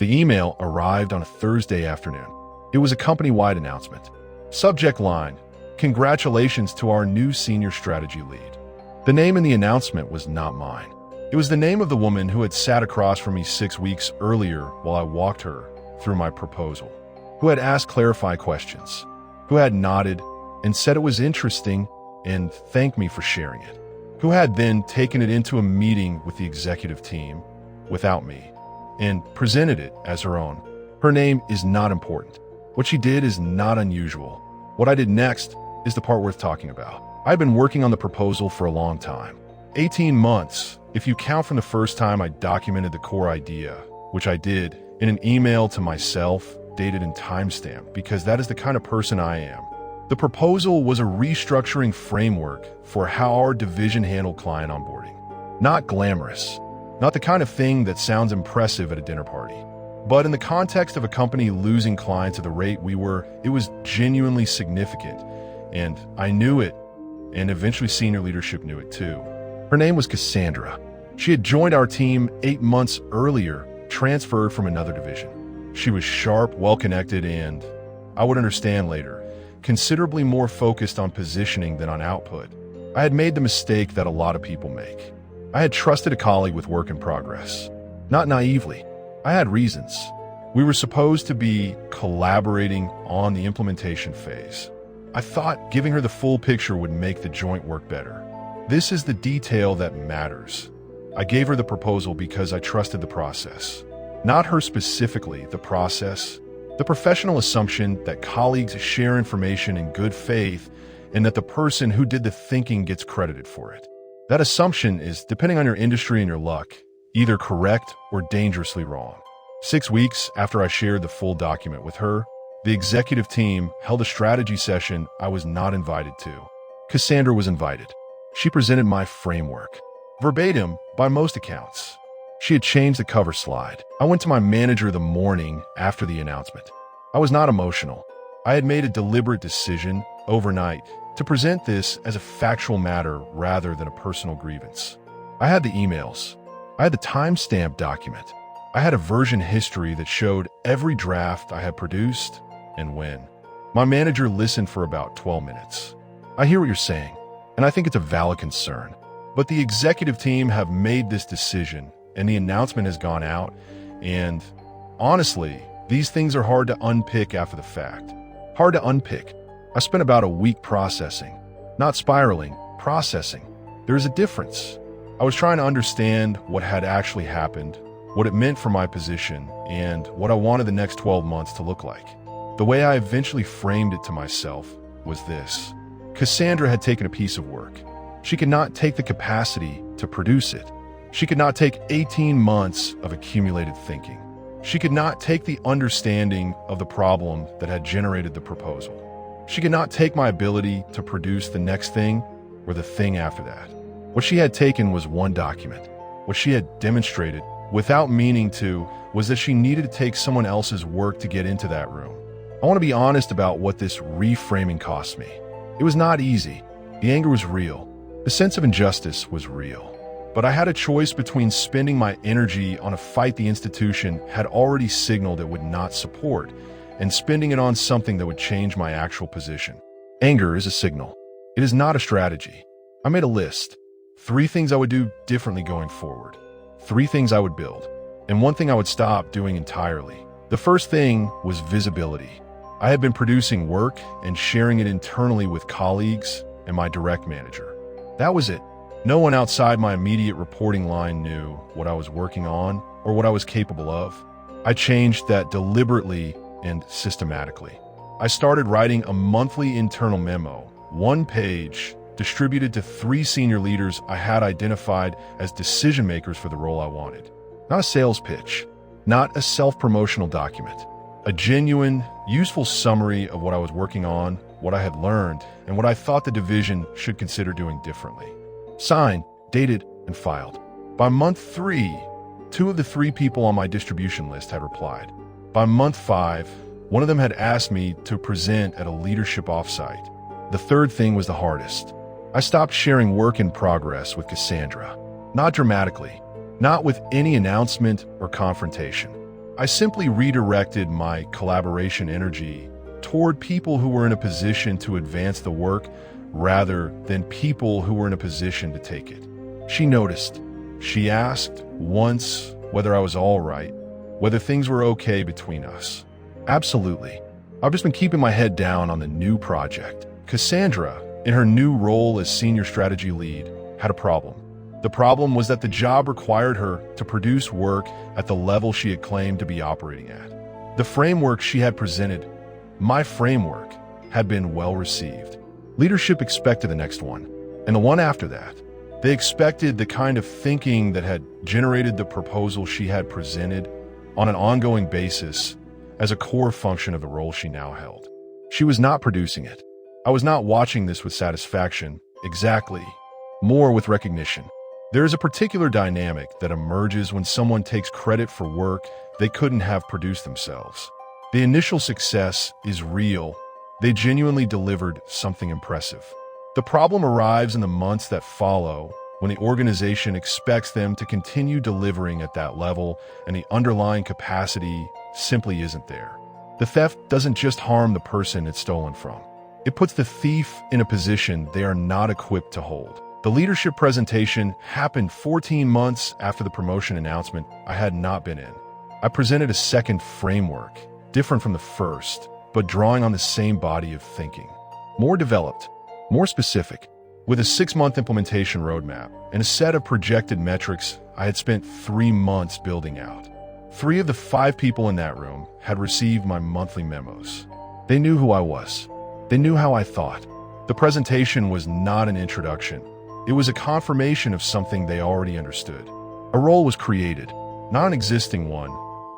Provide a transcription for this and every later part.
The email arrived on a Thursday afternoon. It was a company-wide announcement. Subject line: "Congratulations to our new senior strategy lead." The name in the announcement was not mine. It was the name of the woman who had sat across from me 6 weeks earlier while I walked her through my proposal, who had asked clarifying questions, who had nodded and said it was interesting and thanked me for sharing it, who had then taken it into a meeting with the executive team without me and presented it as her own. Her name is not important. What she did is not unusual. What I did next is the part worth talking about. I've been working on the proposal for a long time. 18 months, if you count from the first time I documented the core idea, which I did in an email to myself, dated and timestamped, because that is the kind of person I am. The proposal was a restructuring framework for how our division handled client onboarding. Not glamorous, not the kind of thing that sounds impressive at a dinner party. But in the context of a company losing clients at the rate we were, it was genuinely significant. And I knew it, and eventually senior leadership knew it too. Her name was Cassandra. She had joined our team 8 months earlier, transferred from another division. She was sharp, well-connected, and, I would understand later, considerably more focused on positioning than on output. I had made the mistake that a lot of people make. I had trusted a colleague with work in progress. Not naively. I had reasons. We were supposed to be collaborating on the implementation phase. I thought giving her the full picture would make the joint work better. This is the detail that matters. I gave her the proposal because I trusted the process. Not her specifically, the process. The professional assumption that colleagues share information in good faith and that the person who did the thinking gets credited for it. That assumption is, depending on your industry and your luck, either correct or dangerously wrong. 6 weeks after I shared the full document with her, the executive team held a strategy session I was not invited to. Cassandra was invited. She presented my framework, verbatim by most accounts. She had changed the cover slide. I went to my manager the morning after the announcement. I was not emotional. I had made a deliberate decision overnight to present this as a factual matter rather than a personal grievance. I had the emails. I had the timestamp document. I had a version history that showed every draft I had produced and when. My manager listened for about 12 minutes. I hear what you're saying, and I think it's a valid concern. But the executive team have made this decision, and the announcement has gone out, and honestly, these things are hard to unpick after the fact. Hard to unpick. I spent about a week processing. Not spiraling, processing. There is a difference. I was trying to understand what had actually happened, what it meant for my position, and what I wanted the next 12 months to look like. The way I eventually framed it to myself was this. Cassandra had taken a piece of work. She could not take the capacity to produce it. She could not take 18 months of accumulated thinking. She could not take the understanding of the problem that had generated the proposal. She could not take my ability to produce the next thing or the thing after that. What she had taken was one document. What she had demonstrated, without meaning to, was that she needed to take someone else's work to get into that room. I want to be honest about what this reframing cost me. It was not easy. The anger was real. The sense of injustice was real. But I had a choice between spending my energy on a fight the institution had already signaled it would not support and spending it on something that would change my actual position. Anger is a signal. It is not a strategy. I made a list. 3 things I would do differently going forward. 3 things I would build. And 1 thing I would stop doing entirely. The first thing was visibility. I had been producing work and sharing it internally with colleagues and my direct manager. That was it. No one outside my immediate reporting line knew what I was working on or what I was capable of. I changed that deliberately and systematically. I started writing a monthly internal memo, 1 page, distributed to 3 senior leaders I had identified as decision makers for the role I wanted. Not a sales pitch, not a self-promotional document. A genuine, useful summary of what I was working on, what I had learned, and what I thought the division should consider doing differently. Signed, dated, and filed. By month 3, 2 of the 3 people on my distribution list had replied. By month 5, one of them had asked me to present at a leadership offsite. The third thing was the hardest. I stopped sharing work in progress with Cassandra. Not dramatically, not with any announcement or confrontation. I simply redirected my collaboration energy toward people who were in a position to advance the work rather than people who were in a position to take it. She noticed. She asked once whether I was all right, whether things were okay between us. Absolutely. I've just been keeping my head down on the new project. Cassandra, in her new role as senior strategy lead, had a problem. The problem was that the job required her to produce work at the level she had claimed to be operating at. The framework she had presented, my framework, had been well received. Leadership expected the next one, and the one after that. They expected the kind of thinking that had generated the proposal she had presented on an ongoing basis as a core function of the role she now held. She was not producing it. I was not watching this with satisfaction, exactly, more with recognition. There is a particular dynamic that emerges when someone takes credit for work they couldn't have produced themselves. The initial success is real. They genuinely delivered something impressive. The problem arrives in the months that follow when the organization expects them to continue delivering at that level and the underlying capacity simply isn't there. The theft doesn't just harm the person it's stolen from. It puts the thief in a position they are not equipped to hold. The leadership presentation happened 14 months after the promotion announcement I had not been in. I presented a second framework, different from the first, but drawing on the same body of thinking. More developed, more specific, with a 6-month implementation roadmap and a set of projected metrics I had spent 3 months building out. 3 of the 5 people in that room had received my monthly memos. They knew who I was. They knew how I thought. The presentation was not an introduction. It was a confirmation of something they already understood. A role was created, not an existing one,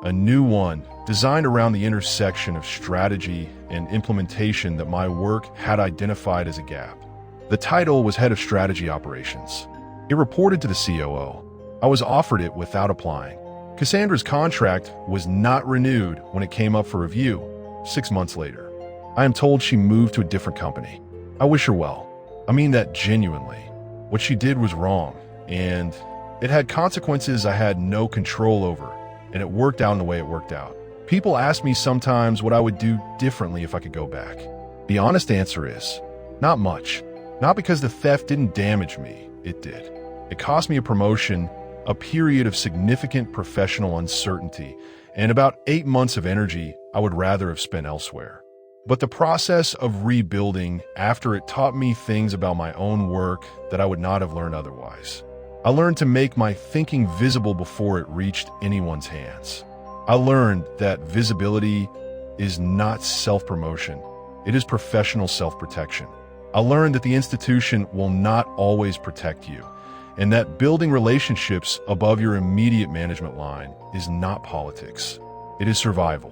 a new one, designed around the intersection of strategy and implementation that my work had identified as a gap. The title was Head of Strategy Operations. It reported to the COO. I was offered it without applying. Cassandra's contract was not renewed when it came up for review 6 months later. I am told she moved to a different company. I wish her well. I mean that genuinely. What she did was wrong, and it had consequences I had no control over, and it worked out in the way it worked out. People ask me sometimes what I would do differently if I could go back. The honest answer is, not much. Not because the theft didn't damage me, it did. It cost me a promotion, a period of significant professional uncertainty, and about 8 months of energy I would rather have spent elsewhere. But the process of rebuilding after it taught me things about my own work that I would not have learned otherwise. I learned to make my thinking visible before it reached anyone's hands. I learned that visibility is not self-promotion. It is professional self-protection. I learned that the institution will not always protect you, and that building relationships above your immediate management line is not politics. It is survival.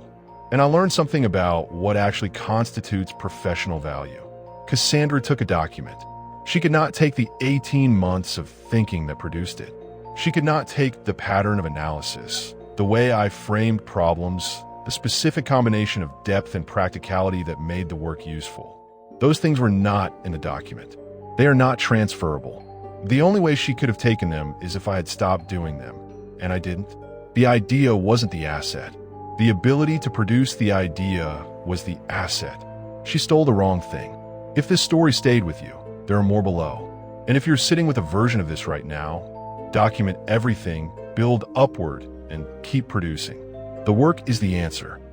And I learned something about what actually constitutes professional value. Cassandra took a document. She could not take the 18 months of thinking that produced it. She could not take the pattern of analysis, the way I framed problems, the specific combination of depth and practicality that made the work useful. Those things were not in the document. They are not transferable. The only way she could have taken them is if I had stopped doing them, and I didn't. The idea wasn't the asset. The ability to produce the idea was the asset. She stole the wrong thing. If this story stayed with you, there are more below. And if you're sitting with a version of this right now, document everything, build upward, and keep producing. The work is the answer.